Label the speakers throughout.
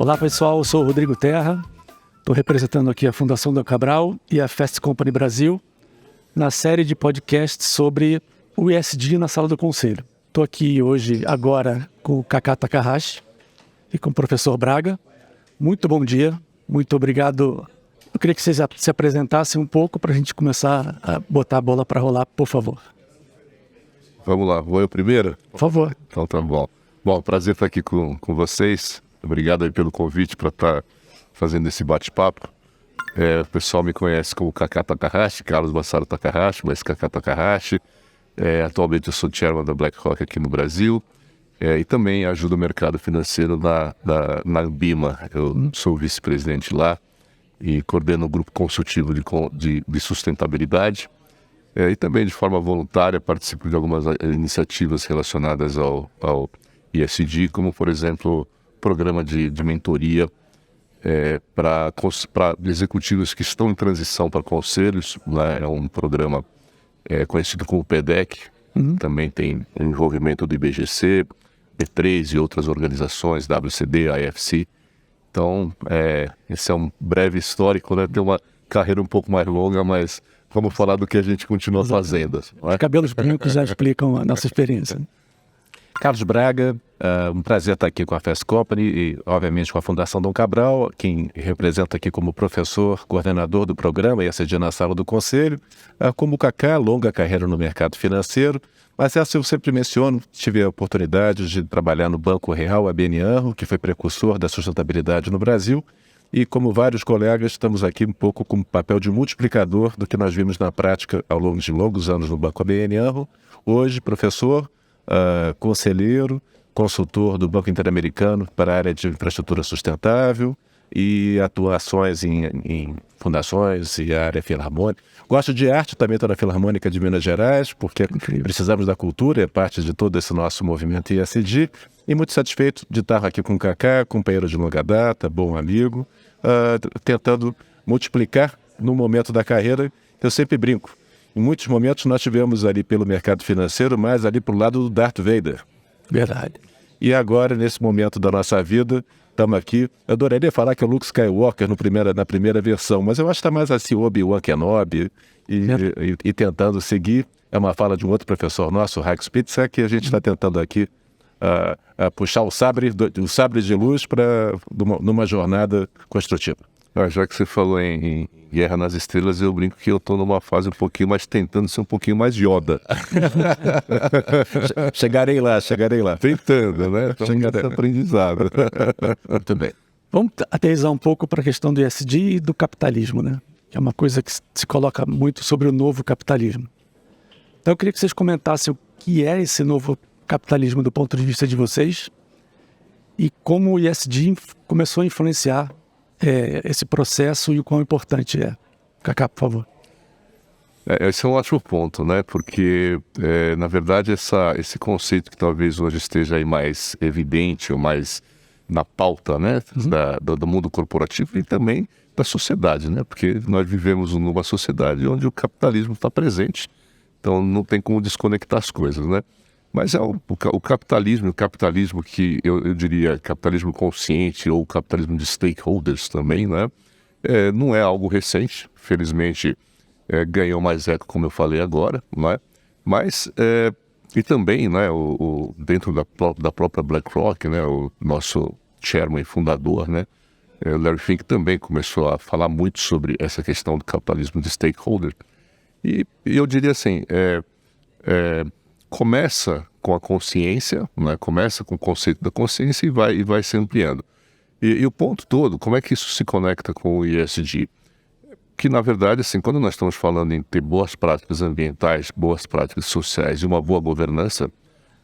Speaker 1: Olá pessoal, eu sou o Rodrigo Terra, estou representando aqui a Fundação Dom Cabral e a Fast Company Brasil na série de podcasts sobre o ESG na Sala do Conselho. Estou aqui hoje, agora, com o Kaká Takahashi e com o professor Braga. Muito bom dia, muito obrigado. Eu queria que vocês se apresentassem um pouco para a gente começar a botar a bola para rolar, por favor.
Speaker 2: Vamos lá, vou eu primeiro?
Speaker 1: Por favor.
Speaker 2: Então tá bom. Bom, prazer estar aqui com vocês. Obrigado aí pelo convite para estar fazendo esse bate-papo. O pessoal me conhece como Kaká Takahashi, Carlos Massaro Takahashi, mas Kaká Takahashi. Atualmente eu sou chairman da BlackRock aqui no Brasil e também ajudo o mercado financeiro na Ambima. Eu sou vice-presidente lá e coordeno o grupo consultivo de sustentabilidade. E também de forma voluntária participo de algumas iniciativas relacionadas ao ESG, como por exemplo programa de mentoria para executivos que estão em transição para conselhos. Né? É um programa conhecido como PDEC, também tem envolvimento do IBGC, B3 e outras organizações, WCD, AFC. Então, esse é um breve histórico, né? Tem uma carreira um pouco mais longa, mas vamos falar do que a gente continua fazendo. Não é?
Speaker 1: Os cabelos brancos já explicam a nossa experiência.
Speaker 3: Carlos Braga, um prazer estar aqui com a Fast Company e, obviamente, com a Fundação Dom Cabral, quem representa aqui como professor, coordenador do programa e ESG na Sala do Conselho. Como Kaká, longa carreira no mercado financeiro, mas essa eu sempre menciono, tive a oportunidade de trabalhar no Banco Real ABN AMRO, que foi precursor da sustentabilidade no Brasil, e como vários colegas, estamos aqui um pouco como papel de multiplicador do que nós vimos na prática ao longo de longos anos no Banco ABN AMRO. Hoje, professor, conselheiro, consultor do Banco Interamericano para a área de infraestrutura sustentável e atuações em fundações e a área filarmônica. Gosto de arte, também estou na Filarmônica de Minas Gerais, porque precisamos da cultura, é parte de todo esse nosso movimento ESG. E muito satisfeito de estar aqui com o Kaká, companheiro de longa data, bom amigo, tentando multiplicar no momento da carreira. Eu sempre brinco. Em muitos momentos nós tivemos ali pelo mercado financeiro, mas ali para o lado do Darth Vader.
Speaker 1: Verdade.
Speaker 3: E agora, nesse momento da nossa vida, estamos aqui. Eu adoraria falar que é o Luke Skywalker na primeira versão, mas eu acho que está mais assim, Obi-Wan Kenobi, e tentando seguir. É uma fala de um outro professor nosso, o Hike Spitzer, que a gente está tentando aqui puxar o sabre de luz numa jornada construtiva.
Speaker 2: Já que você falou em Guerra nas Estrelas, eu brinco que eu estou numa fase um pouquinho mais tentando ser um pouquinho mais Yoda.
Speaker 3: Chegarei lá.
Speaker 2: Tentando, né? Então, esse aprendizado.
Speaker 3: Muito bem.
Speaker 1: Vamos aterrissar um pouco para a questão do ESG e do capitalismo, né? Que é uma coisa que se coloca muito sobre o novo capitalismo. Então eu queria que vocês comentassem o que é esse novo capitalismo do ponto de vista de vocês e como o ESG começou a influenciar esse processo e o quão importante é. Kaká, por favor.
Speaker 2: Esse é um ótimo ponto, né? Porque, na verdade, esse conceito que talvez hoje esteja aí mais evidente ou mais na pauta, né? Do mundo corporativo e também da sociedade, né? Porque nós vivemos numa sociedade onde o capitalismo está presente, então não tem como desconectar as coisas, né? Mas o capitalismo que eu diria capitalismo consciente ou capitalismo de stakeholders também, né? Não é algo recente, felizmente ganhou mais eco, como eu falei agora, né? Mas, e também, né, dentro da própria BlackRock, né, o nosso chairman e fundador, né, Larry Fink também começou a falar muito sobre essa questão do capitalismo de stakeholder. E eu diria assim, começa com a consciência, né? Começa com o conceito da consciência e vai se ampliando. E o ponto todo, como é que isso se conecta com o ESG? Que, na verdade, assim, quando nós estamos falando em ter boas práticas ambientais, boas práticas sociais e uma boa governança,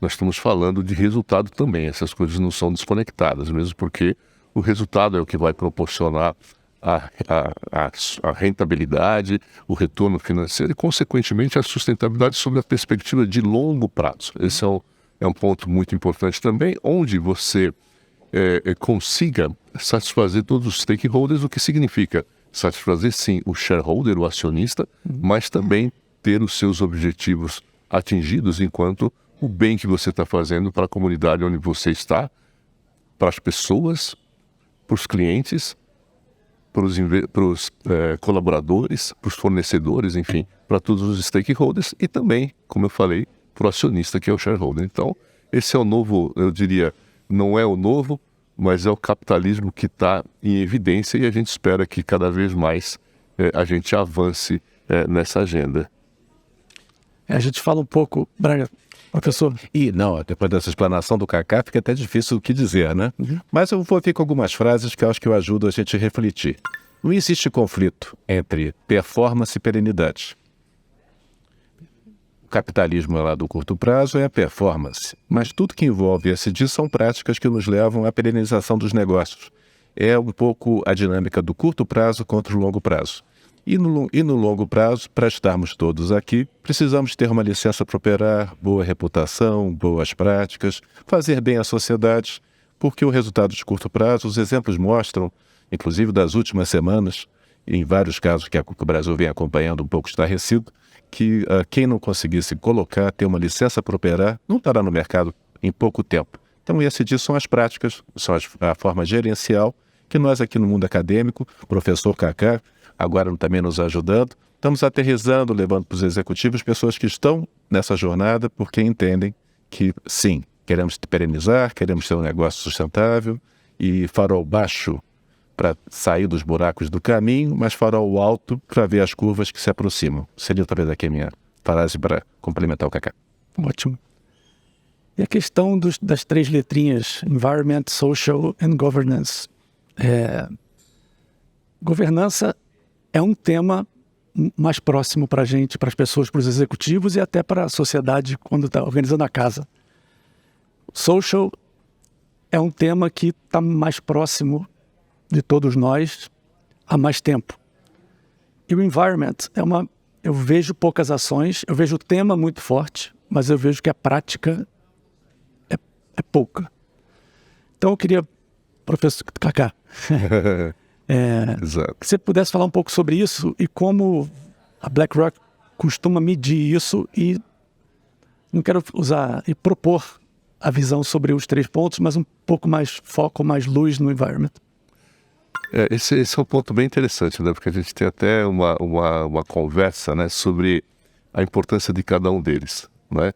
Speaker 2: nós estamos falando de resultado também. Essas coisas não são desconectadas, mesmo porque o resultado é o que vai proporcionar a rentabilidade, o retorno financeiro e, consequentemente, a sustentabilidade sob a perspectiva de longo prazo. Esse é um ponto muito importante também, onde você consiga satisfazer todos os stakeholders, o que significa satisfazer, sim, o shareholder, o acionista, mas também ter os seus objetivos atingidos enquanto o bem que você está fazendo para a comunidade onde você está, para as pessoas, para os clientes, para os colaboradores, para os fornecedores, enfim, para todos os stakeholders e também, como eu falei, para o acionista, que é o shareholder. Então, esse é o novo, eu diria, não é o novo, mas é o capitalismo que está em evidência e a gente espera que cada vez mais a gente avance nessa agenda.
Speaker 1: A gente fala um pouco, Braga, professor.
Speaker 3: E não, depois dessa explanação do Kaká, fica até difícil o que dizer, né? Mas eu vou vir com algumas frases que eu acho que ajudam a gente a refletir. Não existe conflito entre performance e perenidade. O capitalismo lá do curto prazo é a performance, mas tudo que envolve ESG são práticas que nos levam à perenização dos negócios. É um pouco a dinâmica do curto prazo contra o longo prazo. E no longo prazo, para estarmos todos aqui, precisamos ter uma licença para operar, boa reputação, boas práticas, fazer bem à sociedade, porque o resultado de curto prazo, os exemplos mostram, inclusive das últimas semanas, em vários casos que o Brasil vem acompanhando um pouco estarrecido, que quem não conseguisse colocar, ter uma licença para operar, não estará no mercado em pouco tempo. Então, ESG são as práticas, são a forma gerencial, que nós aqui no mundo acadêmico, professor Kaká, agora também nos ajudando, estamos aterrissando, levando para os executivos pessoas que estão nessa jornada porque entendem que, sim, queremos perenizar, queremos ter um negócio sustentável e farol baixo para sair dos buracos do caminho, mas farol alto para ver as curvas que se aproximam. Seria talvez aqui a minha frase para complementar o Kaká.
Speaker 1: Ótimo. E a questão das 3 letrinhas, Environment, Social and Governance. Governança é um tema mais próximo para a gente, para as pessoas, para os executivos e até para a sociedade quando está organizando a casa. Social é um tema que está mais próximo de todos nós há mais tempo. E o environment eu vejo poucas ações, eu vejo o tema muito forte, mas eu vejo que a prática é pouca. Então eu queria, professor Kaká,
Speaker 2: Exato.
Speaker 1: que você pudesse falar um pouco sobre isso e como a BlackRock costuma medir isso e não quero usar e propor a visão sobre os 3 pontos, mas um pouco mais foco, mais luz no environment.
Speaker 2: Esse é um ponto bem interessante, né? Porque a gente tem até uma conversa, né, sobre a importância de cada um deles, né?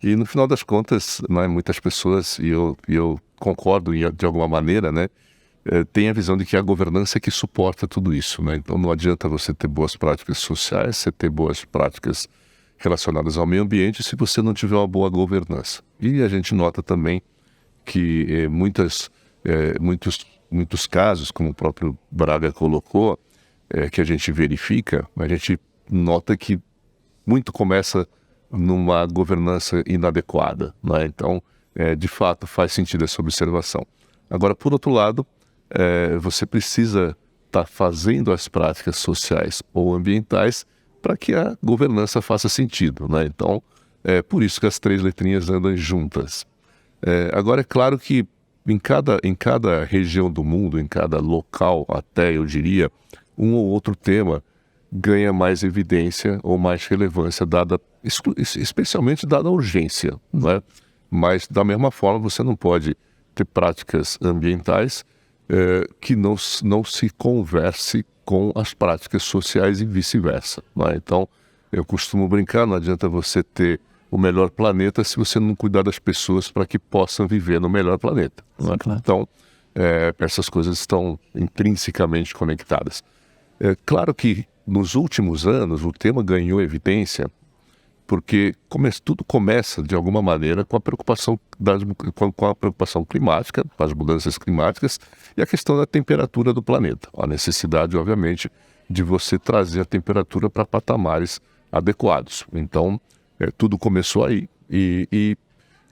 Speaker 2: E no final das contas, né, muitas pessoas, e eu concordo de alguma maneira, né, tem a visão de que a governança é que suporta tudo isso, né? Então não adianta você ter boas práticas sociais, você ter boas práticas relacionadas ao meio ambiente se você não tiver uma boa governança. E a gente nota também que muitos casos, como o próprio Braga colocou, que a gente verifica, a gente nota que muito começa numa governança inadequada, né? Então, de fato, faz sentido essa observação. Agora, por outro lado, você precisa estar fazendo as práticas sociais ou ambientais para que a governança faça sentido, né? Então, por isso que as 3 letrinhas andam juntas. Agora, é claro que em cada região do mundo, em cada local até, eu diria, um ou outro tema ganha mais evidência ou mais relevância, especialmente dada a urgência, né? Mas, da mesma forma, você não pode ter práticas ambientais que não se converse com as práticas sociais e vice-versa, né? Então, eu costumo brincar, não adianta você ter o melhor planeta se você não cuidar das pessoas para que possam viver no melhor planeta, né?
Speaker 1: Claro.
Speaker 2: Então, essas coisas estão intrinsecamente conectadas. Claro que nos últimos anos o tema ganhou evidência porque tudo começa de alguma maneira com a preocupação climática, com as mudanças climáticas e a questão da temperatura do planeta. A necessidade, obviamente, de você trazer a temperatura para patamares adequados. Então, tudo começou aí e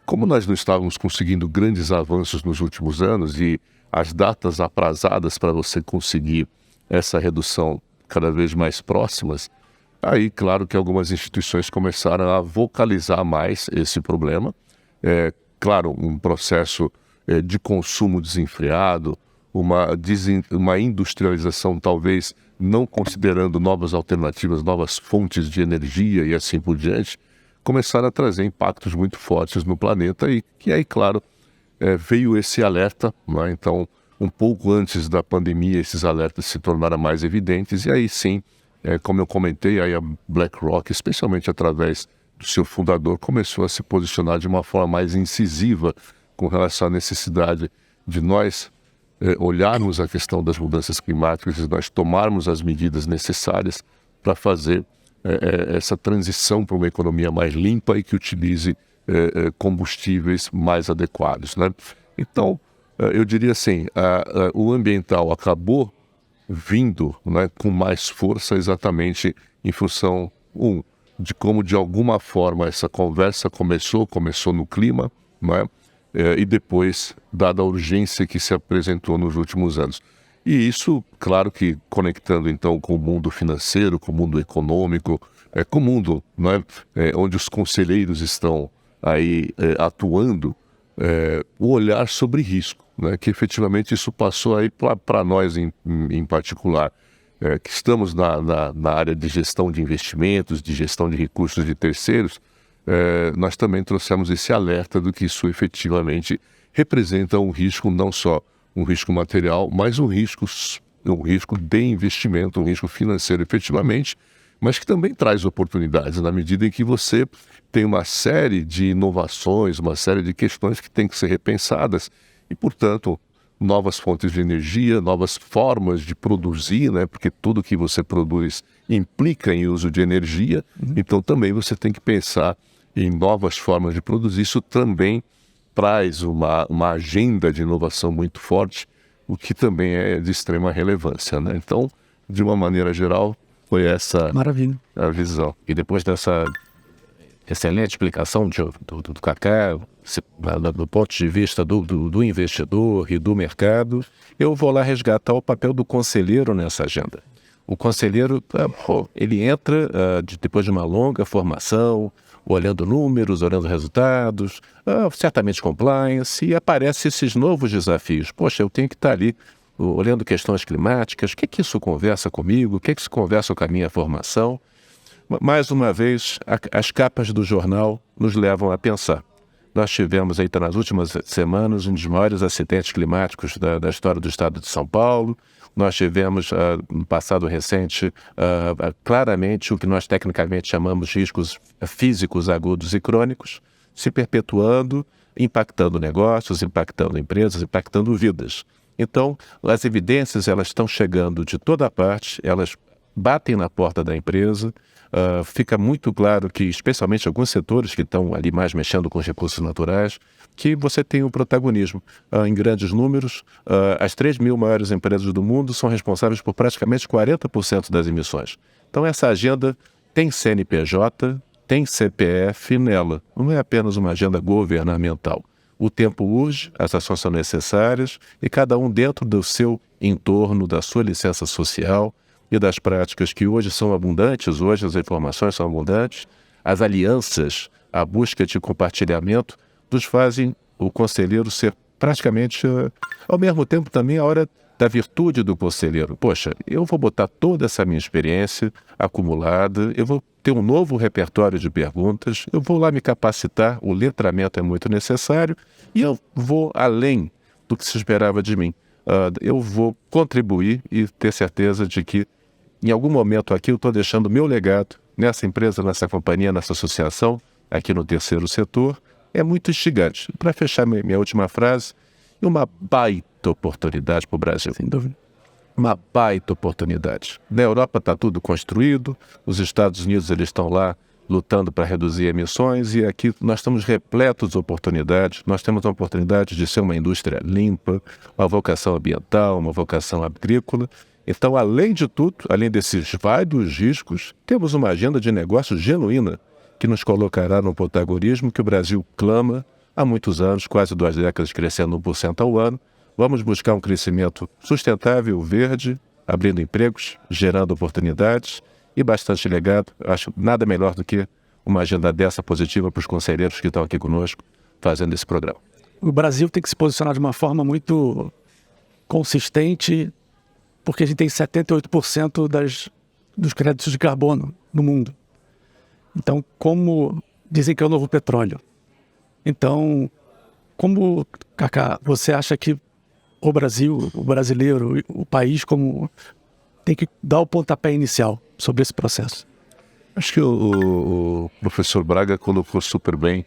Speaker 2: como nós não estávamos conseguindo grandes avanços nos últimos anos e as datas aprazadas para você conseguir essa redução cada vez mais próximas, aí, claro que algumas instituições começaram a vocalizar mais esse problema. Claro, um processo de consumo desenfreado, uma industrialização talvez não considerando novas alternativas, novas fontes de energia e assim por diante, começaram a trazer impactos muito fortes no planeta e aí, claro, veio esse alerta, né? Então, um pouco antes da pandemia, esses alertas se tornaram mais evidentes, e aí sim, como eu comentei, aí a BlackRock, especialmente através do seu fundador, começou a se posicionar de uma forma mais incisiva com relação à necessidade de nós olharmos a questão das mudanças climáticas e nós tomarmos as medidas necessárias para fazer essa transição para uma economia mais limpa e que utilize combustíveis mais adequados, né? Então, eu diria assim, o ambiental acabou vindo, né, com mais força exatamente em função, de como de alguma forma essa conversa começou no clima, né, e depois, dada a urgência que se apresentou nos últimos anos. E isso, claro que conectando então com o mundo financeiro, com o mundo econômico, com o mundo, né, onde os conselheiros estão aí atuando, o olhar sobre risco, né, que efetivamente isso passou aí para nós em particular, que estamos na área de gestão de investimentos, de gestão de recursos de terceiros. Nós também trouxemos esse alerta do que isso efetivamente representa um risco, não só um risco material, mas um risco de investimento, um risco financeiro efetivamente, mas que também traz oportunidades na medida em que você tem uma série de inovações, uma série de questões que têm que ser repensadas e, portanto, novas fontes de energia, novas formas de produzir, né? Porque tudo que você produz implica em uso de energia, então também você tem que pensar em novas formas de produzir. Isso também traz uma agenda de inovação muito forte, o que também é de extrema relevância, né? Então, de uma maneira geral, foi essa
Speaker 1: Maravilha.
Speaker 2: a visão.
Speaker 3: E depois dessa excelente explicação do Kaká, do ponto de vista do investidor e do mercado, eu vou lá resgatar o papel do conselheiro nessa agenda. O conselheiro, ele entra depois de uma longa formação, olhando números, olhando resultados, certamente compliance, e aparecem esses novos desafios. Poxa, eu tenho que estar ali olhando questões climáticas, o que isso conversa comigo, o que isso conversa com a minha formação. Mais uma vez, as capas do jornal nos levam a pensar. Nós tivemos aí, nas últimas semanas, um dos maiores acidentes climáticos da história do estado de São Paulo. Nós tivemos, no passado recente, claramente o que nós tecnicamente chamamos de riscos físicos agudos e crônicos, se perpetuando, impactando negócios, impactando empresas, impactando vidas. Então, as evidências elas estão chegando de toda parte, elas batem na porta da empresa. Fica muito claro que, especialmente alguns setores que estão ali mais mexendo com os recursos naturais, que você tem um protagonismo. Em grandes números, as 3.000 maiores empresas do mundo são responsáveis por praticamente 40% das emissões. Então essa agenda tem CNPJ, tem CPF nela. Não é apenas uma agenda governamental. O tempo urge, as ações são necessárias e cada um dentro do seu entorno, da sua licença social, e das práticas que hoje são abundantes, hoje as informações são abundantes, as alianças, a busca de compartilhamento, nos fazem o conselheiro ser praticamente, ao mesmo tempo também a hora da virtude do conselheiro. Poxa, eu vou botar toda essa minha experiência acumulada, eu vou ter um novo repertório de perguntas, eu vou lá me capacitar, o letramento é muito necessário e eu vou além do que se esperava de mim. Eu vou contribuir e ter certeza de que em algum momento aqui eu estou deixando meu legado nessa empresa, nessa companhia, nessa associação, aqui no terceiro setor. É muito instigante. Para fechar minha última frase, uma baita oportunidade para o Brasil.
Speaker 1: Sem dúvida.
Speaker 3: Uma baita oportunidade. Na Europa está tudo construído, os Estados Unidos eles estão lá lutando para reduzir emissões e aqui nós estamos repletos de oportunidades. Nós temos a oportunidade de ser uma indústria limpa, uma vocação ambiental, uma vocação agrícola. Então, além de tudo, além desses vários riscos, temos uma agenda de negócio genuína que nos colocará no protagonismo que o Brasil clama há muitos anos, quase 2 décadas, crescendo 1% ao ano. Vamos buscar um crescimento sustentável, verde, abrindo empregos, gerando oportunidades e bastante legado. Acho nada melhor do que uma agenda dessa positiva para os conselheiros que estão aqui conosco fazendo esse programa.
Speaker 1: O Brasil tem que se posicionar de uma forma muito consistente, porque a gente tem 78% dos créditos de carbono no mundo. Então, como dizem que é o novo petróleo. Então, como, Kaká, você acha que o Brasil, o brasileiro, o país como tem que dar o pontapé inicial sobre esse processo?
Speaker 2: Acho que o professor Braga colocou super bem.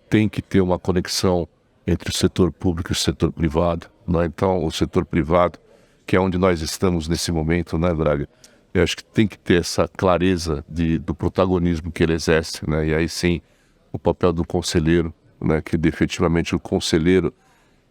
Speaker 2: Tem que ter uma conexão entre o setor público e o setor privado, né? Então, o setor privado, que é onde nós estamos nesse momento, né, Braga? Eu acho que tem que ter essa clareza do protagonismo que ele exerce, né? E aí sim, o papel do conselheiro, né? Que efetivamente o conselheiro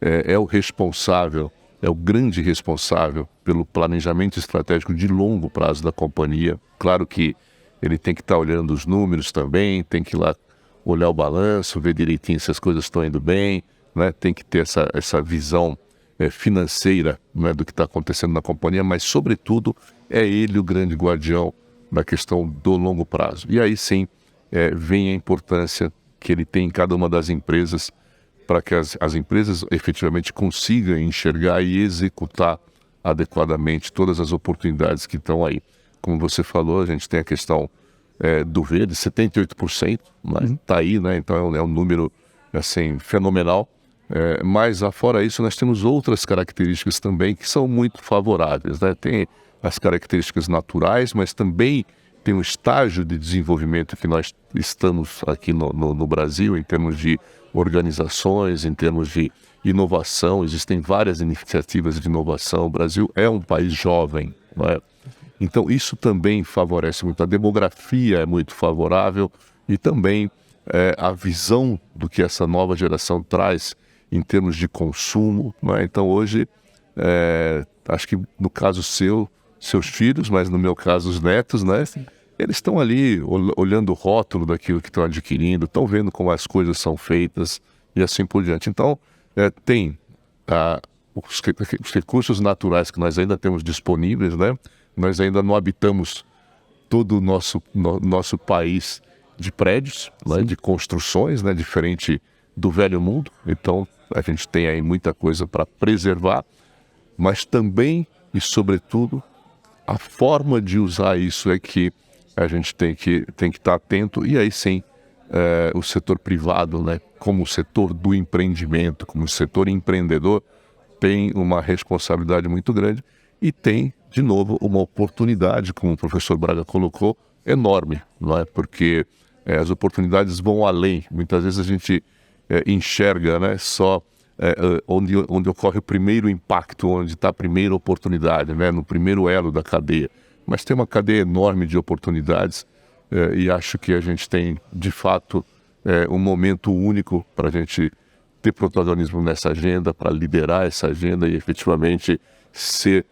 Speaker 2: é o responsável, é o grande responsável pelo planejamento estratégico de longo prazo da companhia. Claro que ele tem que estar olhando os números também, tem que ir lá olhar o balanço, ver direitinho se as coisas estão indo bem, né? Tem que ter essa visão financeira, né, do que está acontecendo na companhia, mas sobretudo é ele o grande guardião da questão do longo prazo. E aí sim vem a importância que ele tem em cada uma das empresas para que as empresas efetivamente consigam enxergar e executar adequadamente todas as oportunidades que estão aí. Como você falou, a gente tem a questão do verde, 78%, né? Tá aí, né? Então é um número assim, fenomenal. Mas afora isso, nós temos outras características também que são muito favoráveis, né? Tem as características naturais, mas também tem um estágio de desenvolvimento que nós estamos aqui no Brasil, em termos de organizações, em termos de inovação. Existem várias iniciativas de inovação. O Brasil é um país jovem, não é? Então isso também favorece muito. A demografia é muito favorável e também a visão do que essa nova geração traz em termos de consumo, não é? Então hoje, acho que no caso seus filhos, mas no meu caso os netos, né? Sim. Eles estão ali olhando o rótulo daquilo que estão adquirindo, estão vendo como as coisas são feitas e assim por diante. Então, tem os recursos naturais que nós ainda temos disponíveis, né? Nós ainda não habitamos todo o nosso país de prédios, né? De construções, né? Diferente do velho mundo. Então, a gente tem aí muita coisa para preservar, mas também e sobretudo a forma de usar isso é que a gente tem que estar atento. E aí sim, o setor privado, né, como o setor do empreendimento, como o setor empreendedor, tem uma responsabilidade muito grande e tem, de novo, uma oportunidade, como o professor Braga colocou, enorme, não é? Porque as oportunidades vão além. Muitas vezes a gente enxerga, né, só onde ocorre o primeiro impacto, onde está a primeira oportunidade, né, no primeiro elo da cadeia. Mas tem uma cadeia enorme de oportunidades e acho que a gente tem, de fato, um momento único para a gente ter protagonismo nessa agenda, para liderar essa agenda e efetivamente ser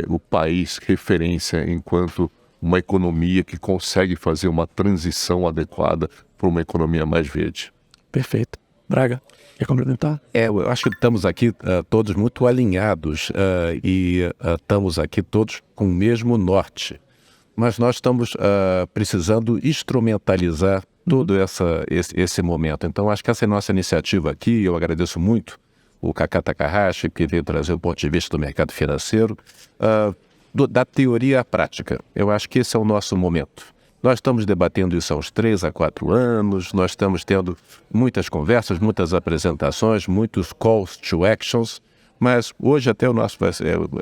Speaker 2: o país referência enquanto uma economia que consegue fazer uma transição adequada para uma economia mais verde.
Speaker 1: Perfeito. Braga, quer complementar?
Speaker 3: Eu acho que estamos aqui todos muito alinhados e estamos aqui todos com o mesmo norte. Mas nós estamos precisando instrumentalizar todo esse momento. Então, acho que essa é a nossa iniciativa aqui. Eu agradeço muito o Kaká Takahashi, que veio trazer o ponto de vista do mercado financeiro, da teoria à prática. Eu acho que esse é o nosso momento. Nós estamos debatendo isso há uns 3 a 4 anos, nós estamos tendo muitas conversas, muitas apresentações, muitos calls to actions, mas hoje até o nosso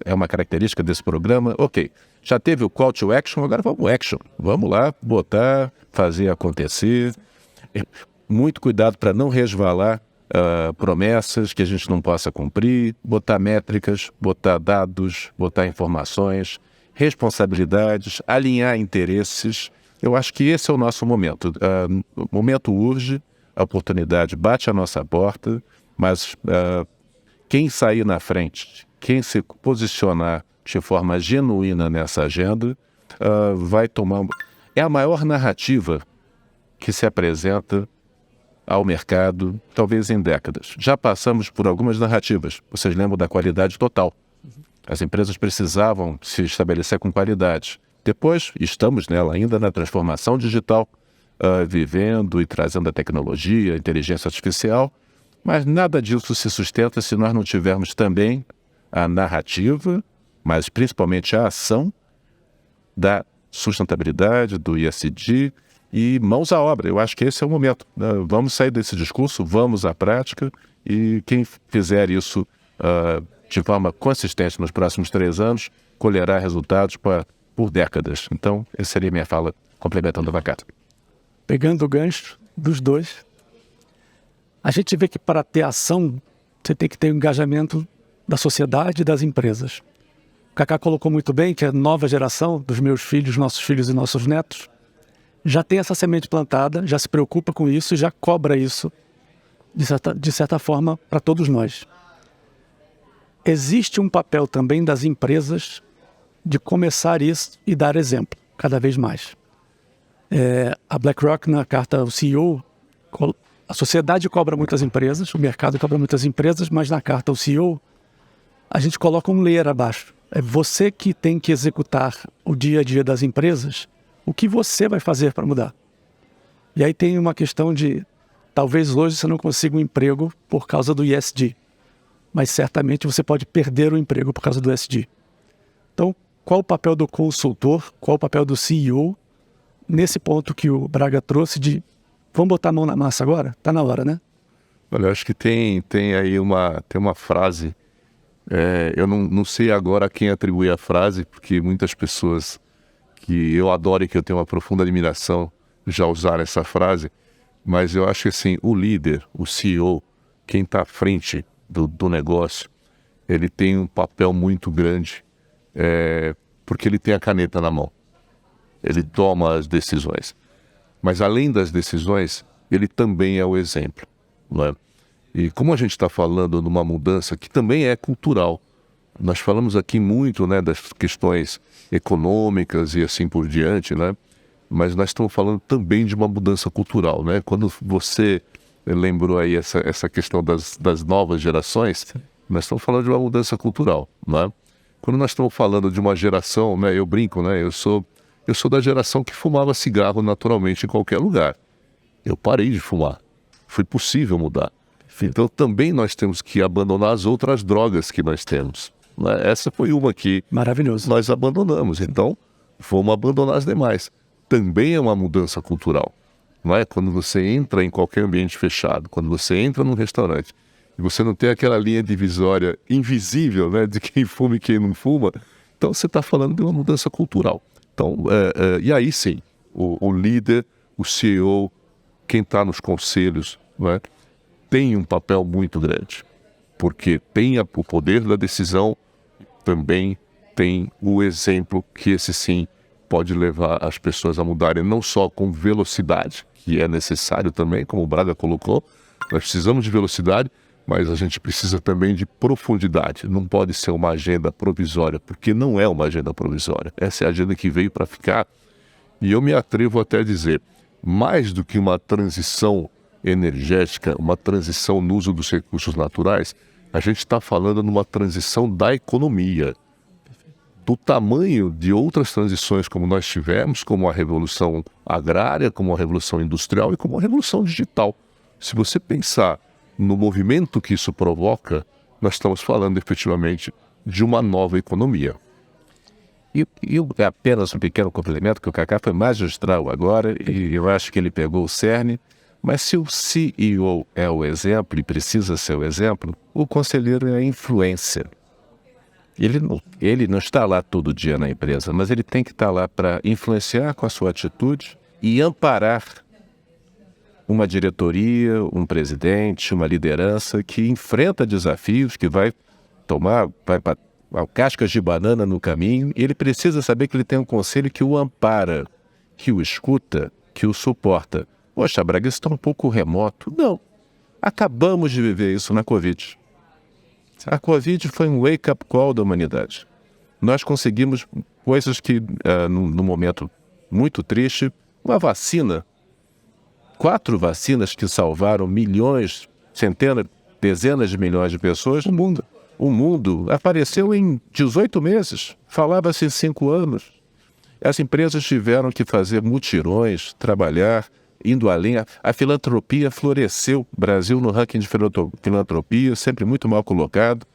Speaker 3: é uma característica desse programa. Ok, já teve o call to action, agora vamos action. Vamos lá, botar, fazer acontecer. Muito cuidado para não resvalar promessas que a gente não possa cumprir, botar métricas, botar dados, botar informações, responsabilidades, alinhar interesses. Eu acho que esse é o nosso momento. O momento urge, a oportunidade bate à nossa porta, mas quem sair na frente, quem se posicionar de forma genuína nessa agenda, vai tomar... É a maior narrativa que se apresenta ao mercado, talvez em décadas. Já passamos por algumas narrativas. Vocês lembram da qualidade total. As empresas precisavam se estabelecer com qualidade. Depois, estamos nela ainda na transformação digital, vivendo e trazendo a tecnologia, a inteligência artificial, mas nada disso se sustenta se nós não tivermos também a narrativa, mas principalmente a ação da sustentabilidade, do ESG e mãos à obra. Eu acho que esse é o momento. Vamos sair desse discurso, vamos à prática e quem fizer isso de forma consistente nos próximos 3 anos, colherá resultados por décadas. Então, essa seria a minha fala, complementando a Vacata.
Speaker 1: Pegando o gancho dos dois, a gente vê que para ter ação, você tem que ter o engajamento da sociedade e das empresas. O Kaká colocou muito bem que a nova geração dos meus filhos, nossos filhos e nossos netos já tem essa semente plantada, já se preocupa com isso e já cobra isso, de certa forma, para todos nós. Existe um papel também das empresas de começar isso e dar exemplo, cada vez mais. A BlackRock, na carta ao CEO, a sociedade cobra muitas empresas, o mercado cobra muitas empresas, mas na carta ao CEO, a gente coloca um layer abaixo. É você que tem que executar o dia a dia das empresas, o que você vai fazer para mudar. E aí tem uma questão de, talvez hoje você não consiga um emprego por causa do ESG, mas certamente você pode perder o emprego por causa do ESG. Então, qual o papel do consultor, qual o papel do CEO, nesse ponto que o Braga trouxe de, vamos botar a mão na massa agora? Está na hora, né?
Speaker 2: Olha, eu acho que tem aí uma frase, eu não sei agora a quem atribui a frase, porque muitas pessoas que eu adoro e que eu tenho uma profunda admiração já usaram essa frase, mas eu acho que assim, o líder, o CEO, quem está à frente do negócio, ele tem um papel muito grande, porque ele tem a caneta na mão, ele toma as decisões, mas além das decisões, ele também é o exemplo, não é? E como a gente está falando numa mudança que também é cultural, nós falamos aqui muito, né, das questões econômicas e assim por diante, né? Mas nós estamos falando também de uma mudança cultural, né? Quando você lembrou aí essa questão das novas gerações, nós estamos falando de uma mudança cultural, né? Quando nós estamos falando de uma geração, né, eu brinco, né? Eu sou da geração que fumava cigarro naturalmente em qualquer lugar. Eu parei de fumar. Foi possível mudar. Então também nós temos que abandonar as outras drogas que nós temos. Essa foi uma que nós abandonamos, então vamos abandonar as demais. Também é uma mudança cultural, não é? Quando você entra em qualquer ambiente fechado, quando você entra num restaurante e você não tem aquela linha divisória invisível, né, de quem fuma e quem não fuma, então você está falando de uma mudança cultural. Então, e aí sim, o líder, o CEO, quem está nos conselhos, não é, tem um papel muito grande, porque tem o poder da decisão, também tem o exemplo que esse sim pode levar as pessoas a mudarem, não só com velocidade, que é necessário também, como o Braga colocou, nós precisamos de velocidade, mas a gente precisa também de profundidade. Não pode ser uma agenda provisória, porque não é uma agenda provisória. Essa é a agenda que veio para ficar. E eu me atrevo até a dizer, mais do que uma transição energética, uma transição no uso dos recursos naturais, a gente está falando numa transição da economia, do tamanho de outras transições como nós tivemos, como a revolução agrária, como a revolução industrial e como a revolução digital. Se você pensar no movimento que isso provoca, nós estamos falando efetivamente de uma nova economia.
Speaker 3: E apenas um pequeno complemento, que o Kaká foi magistral agora, e eu acho que ele pegou o cerne. Mas se o CEO é o exemplo e precisa ser o exemplo, o conselheiro é a influência. Ele não está lá todo dia na empresa, mas ele tem que estar lá para influenciar com a sua atitude e amparar uma diretoria, um presidente, uma liderança que enfrenta desafios, que vai para cascas de banana no caminho, e ele precisa saber que ele tem um conselho que o ampara, que o escuta, que o suporta. Poxa, Braga, isso está um pouco remoto. Não. Acabamos de viver isso na Covid. A Covid foi um wake-up call da humanidade. Nós conseguimos coisas que, num momento muito triste, uma vacina, 4 vacinas que salvaram milhões, centenas, dezenas de milhões de pessoas. O mundo apareceu em 18 meses. Falava-se em 5 anos. As empresas tiveram que fazer mutirões, trabalhar, indo além. A filantropia floresceu. Brasil no ranking de filantropia, sempre muito mal colocado.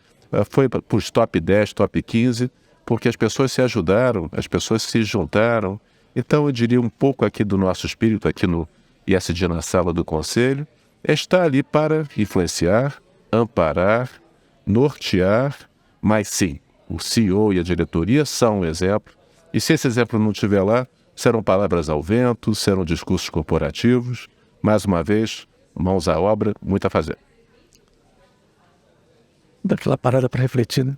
Speaker 3: Foi para os top 10, top 15, porque as pessoas se ajudaram, as pessoas se juntaram. Então eu diria um pouco aqui do nosso espírito, aqui no ISD na sala do conselho, é estar ali para influenciar, amparar nortear, mas sim, o CEO e a diretoria são um exemplo, e se esse exemplo não estiver lá, serão palavras ao vento, serão discursos corporativos. Mais uma vez, mãos à obra, muito a fazer.
Speaker 1: Dá aquela parada para refletir, né?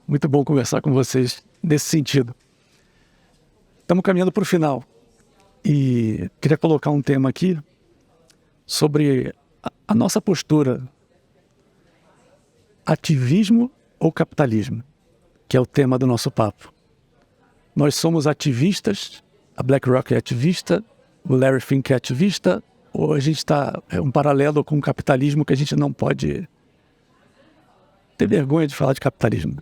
Speaker 1: Muito bom conversar com vocês nesse sentido. Estamos caminhando para o final e queria colocar um tema aqui sobre a nossa postura. Ativismo ou capitalismo? Que é o tema do nosso papo. Nós somos ativistas, a BlackRock é ativista, o Larry Fink é ativista, ou a gente está um paralelo com o capitalismo que a gente não pode ter vergonha de falar de capitalismo.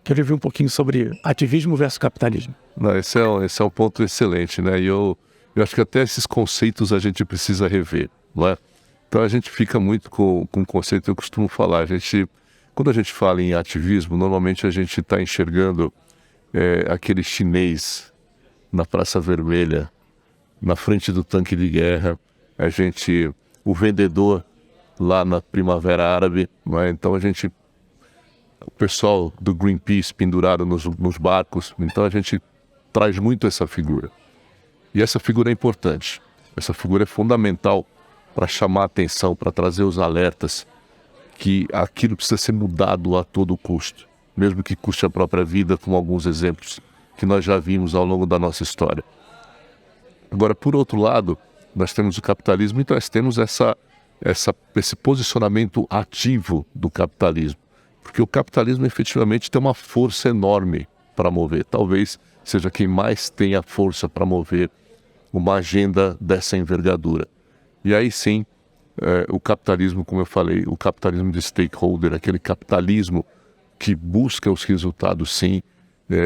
Speaker 1: Quero ouvir um pouquinho sobre ativismo versus capitalismo.
Speaker 2: Não, esse é um ponto excelente, né? E eu acho que até esses conceitos a gente precisa rever, não é? Então a gente fica muito com um conceito, eu costumo falar, quando a gente fala em ativismo, normalmente a gente está enxergando aquele chinês na Praça Vermelha, na frente do tanque de guerra, o vendedor lá na Primavera Árabe, não é? Então o pessoal do Greenpeace pendurado nos barcos, então a gente traz muito essa figura. E essa figura é importante, essa figura é fundamental para chamar a atenção, para trazer os alertas que aquilo precisa ser mudado a todo custo, mesmo que custe a própria vida, como alguns exemplos que nós já vimos ao longo da nossa história. Agora, por outro lado, nós temos o capitalismo e nós temos esse posicionamento ativo do capitalismo, porque o capitalismo efetivamente tem uma força enorme para mover, talvez seja quem mais tem a força para mover uma agenda dessa envergadura. E aí sim, o capitalismo, como eu falei, o capitalismo de stakeholder, aquele capitalismo que busca os resultados, sim.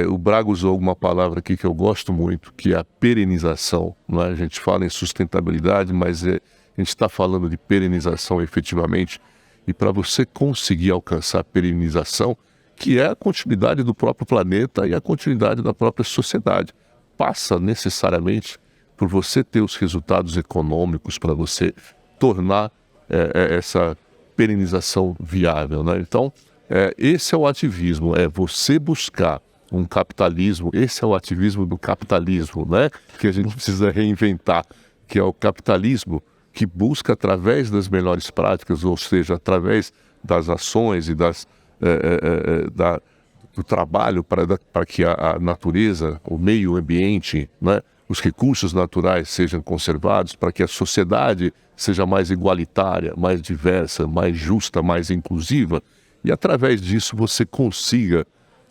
Speaker 2: O Braga usou alguma palavra aqui que eu gosto muito, que é a perenização. Não é? A gente fala em sustentabilidade, mas a gente está falando de perenização efetivamente. E para você conseguir alcançar a perenização, que é a continuidade do próprio planeta e a continuidade da própria sociedade, passa necessariamente por você ter os resultados econômicos para você tornar essa perenização viável, né? Então, esse é o ativismo, é você buscar um capitalismo, esse é o ativismo do capitalismo, né? Que a gente precisa reinventar, que é o capitalismo que busca através das melhores práticas, ou seja, através das ações e do trabalho para que a natureza, o meio ambiente, né, os recursos naturais sejam conservados, para que a sociedade seja mais igualitária, mais diversa, mais justa, mais inclusiva, e através disso você consiga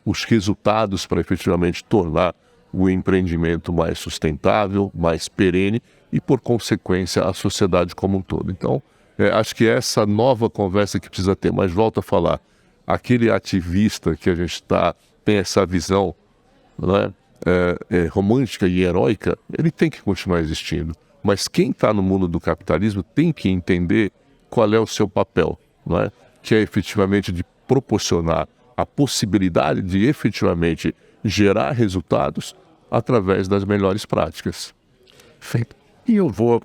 Speaker 2: os resultados para efetivamente tornar o empreendimento mais sustentável, mais perene e, por consequência, a sociedade como um todo. Então, acho que essa nova conversa que precisa ter, mas volto a falar, aquele ativista que a gente tem essa visão, né, romântica e heróica, ele tem que continuar existindo. Mas quem está no mundo do capitalismo tem que entender qual é o seu papel, não é? Que é efetivamente de proporcionar a possibilidade de efetivamente gerar resultados através das melhores práticas.
Speaker 3: Feito. E eu vou,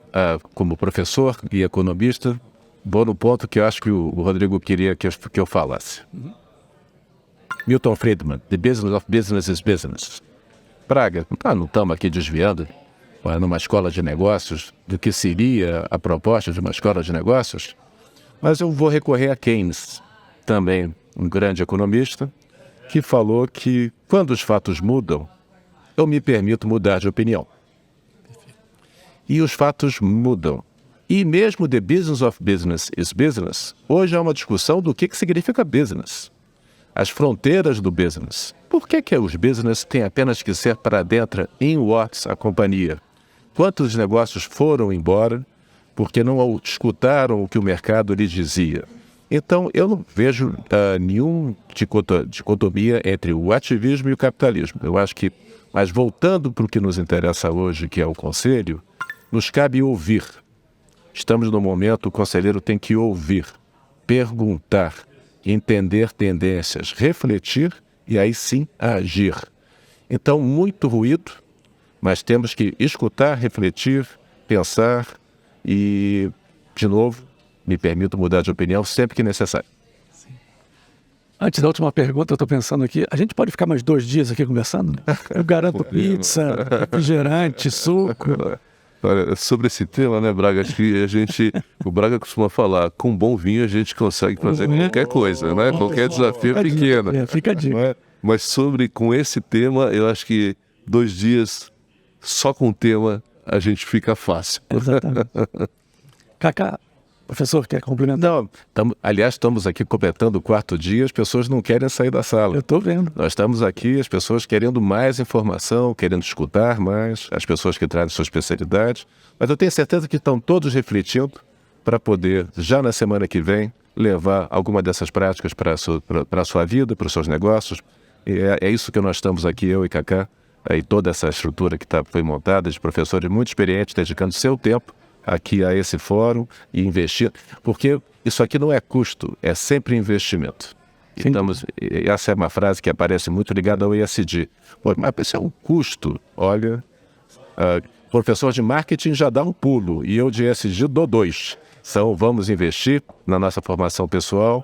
Speaker 3: como professor e economista, vou no ponto que eu acho que o Rodrigo queria que eu falasse. Milton Friedman, The Business of Business is Business. Braga, não estamos aqui desviando numa escola de negócios do que seria a proposta de uma escola de negócios, mas eu vou recorrer a Keynes, também um grande economista, que falou que quando os fatos mudam, eu me permito mudar de opinião. E os fatos mudam. E mesmo The Business of Business is Business, hoje há uma discussão do que significa business. As fronteiras do business. Por que os business têm apenas que ser para dentro, in what, a companhia? Quantos negócios foram embora porque não escutaram o que o mercado lhe dizia? Então, eu não vejo nenhuma dicotomia entre o ativismo e o capitalismo. Eu acho que, mas voltando para o que nos interessa hoje, que é o conselho, nos cabe ouvir. Estamos no momento, o conselheiro tem que ouvir, perguntar, entender tendências, refletir e aí sim agir. Então, muito ruído, mas temos que escutar, refletir, pensar e, de novo, me permito mudar de opinião sempre que necessário.
Speaker 1: Antes da última pergunta, eu estou pensando aqui, a gente pode ficar mais 2 dias aqui conversando? Eu garanto pizza, refrigerante, suco.
Speaker 2: Olha, sobre esse tema, né, Braga, acho que o Braga costuma falar, com bom vinho a gente consegue fazer qualquer coisa, né? Qualquer desafio é pequeno.
Speaker 1: Fica a dica.
Speaker 2: Mas com esse tema, eu acho que 2 dias só com o tema a gente fica fácil.
Speaker 1: Exatamente. Cacá, professor, quer complementar?
Speaker 3: Não, aliás, estamos aqui completando o 4º dia, as pessoas não querem sair da sala.
Speaker 1: Eu estou vendo.
Speaker 3: Nós estamos aqui, as pessoas querendo mais informação, querendo escutar mais, as pessoas que trazem sua especialidade, mas eu tenho certeza que estão todos refletindo para poder, já na semana que vem, levar alguma dessas práticas para a sua vida, para os seus negócios. E é isso que nós estamos aqui, eu e Cacá, e toda essa estrutura que foi montada de professores muito experientes, dedicando seu tempo aqui a esse fórum e investir, porque isso aqui não é custo, é sempre investimento. Essa é uma frase que aparece muito ligada ao ESG. Pô, mas isso é um custo. Olha, professor de marketing já dá um pulo e eu de ESG dou 2. Então vamos investir na nossa formação pessoal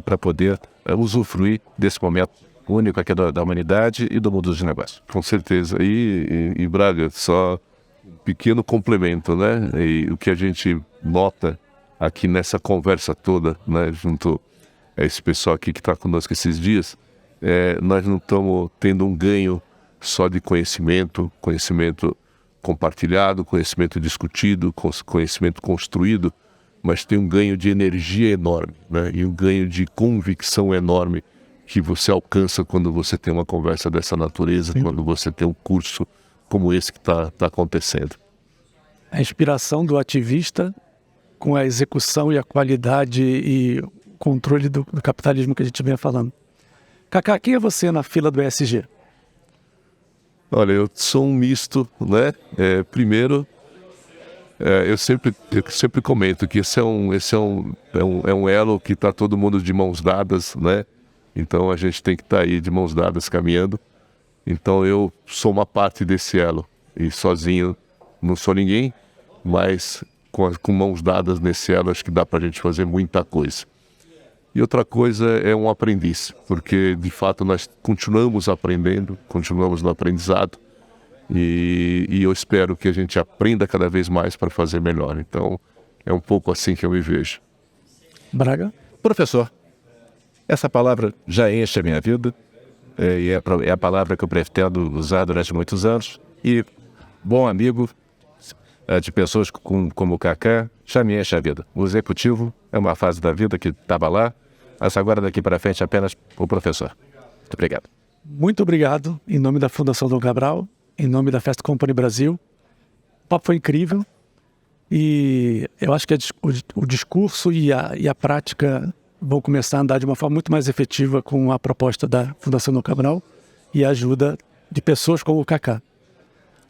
Speaker 3: para poder usufruir desse momento único aqui da humanidade e do mundo dos negócios.
Speaker 2: Com certeza. E Braga, só um pequeno complemento, né? E o que a gente nota aqui nessa conversa toda, né, junto a esse pessoal aqui que está conosco esses dias, nós não estamos tendo um ganho só de conhecimento compartilhado, conhecimento discutido, conhecimento construído, mas tem um ganho de energia enorme, né? E um ganho de convicção enorme que você alcança quando você tem uma conversa dessa natureza, quando você tem um curso como esse que está acontecendo.
Speaker 1: A inspiração do ativista com a execução e a qualidade e o controle do capitalismo que a gente vem falando. Cacá, quem é você na fila do ESG?
Speaker 2: Olha, eu sou um misto, né? Primeiro, eu sempre comento que esse é um elo que está todo mundo de mãos dadas, né? Então a gente tem que estar aí de mãos dadas caminhando. Então eu sou uma parte desse elo e sozinho não sou ninguém, mas com mãos dadas nesse elo acho que dá para a gente fazer muita coisa. E outra coisa é um aprendiz, porque de fato nós continuamos aprendendo, continuamos no aprendizado e eu espero que a gente aprenda cada vez mais para fazer melhor. Então é um pouco assim que eu me vejo.
Speaker 1: Braga?
Speaker 3: Professor, essa palavra já enche a minha vida e é a palavra que eu pretendo usar durante muitos anos. E bom amigo de pessoas como o Cacá já me enche a vida. O executivo é uma fase da vida que estava lá, mas agora daqui para frente apenas o professor. Muito obrigado.
Speaker 1: Muito obrigado, em nome da Fundação Dom Cabral, em nome da Fast Company Brasil. O papo foi incrível e eu acho que o discurso e a prática vão começar a andar de uma forma muito mais efetiva com a proposta da Fundação Dom Cabral e a ajuda de pessoas como o Cacá.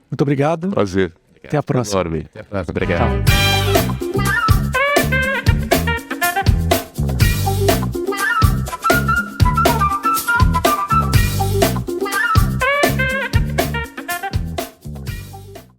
Speaker 1: Muito obrigado.
Speaker 2: Prazer.
Speaker 1: Até a próxima.
Speaker 2: Enorme.
Speaker 3: Até a próxima. Obrigado.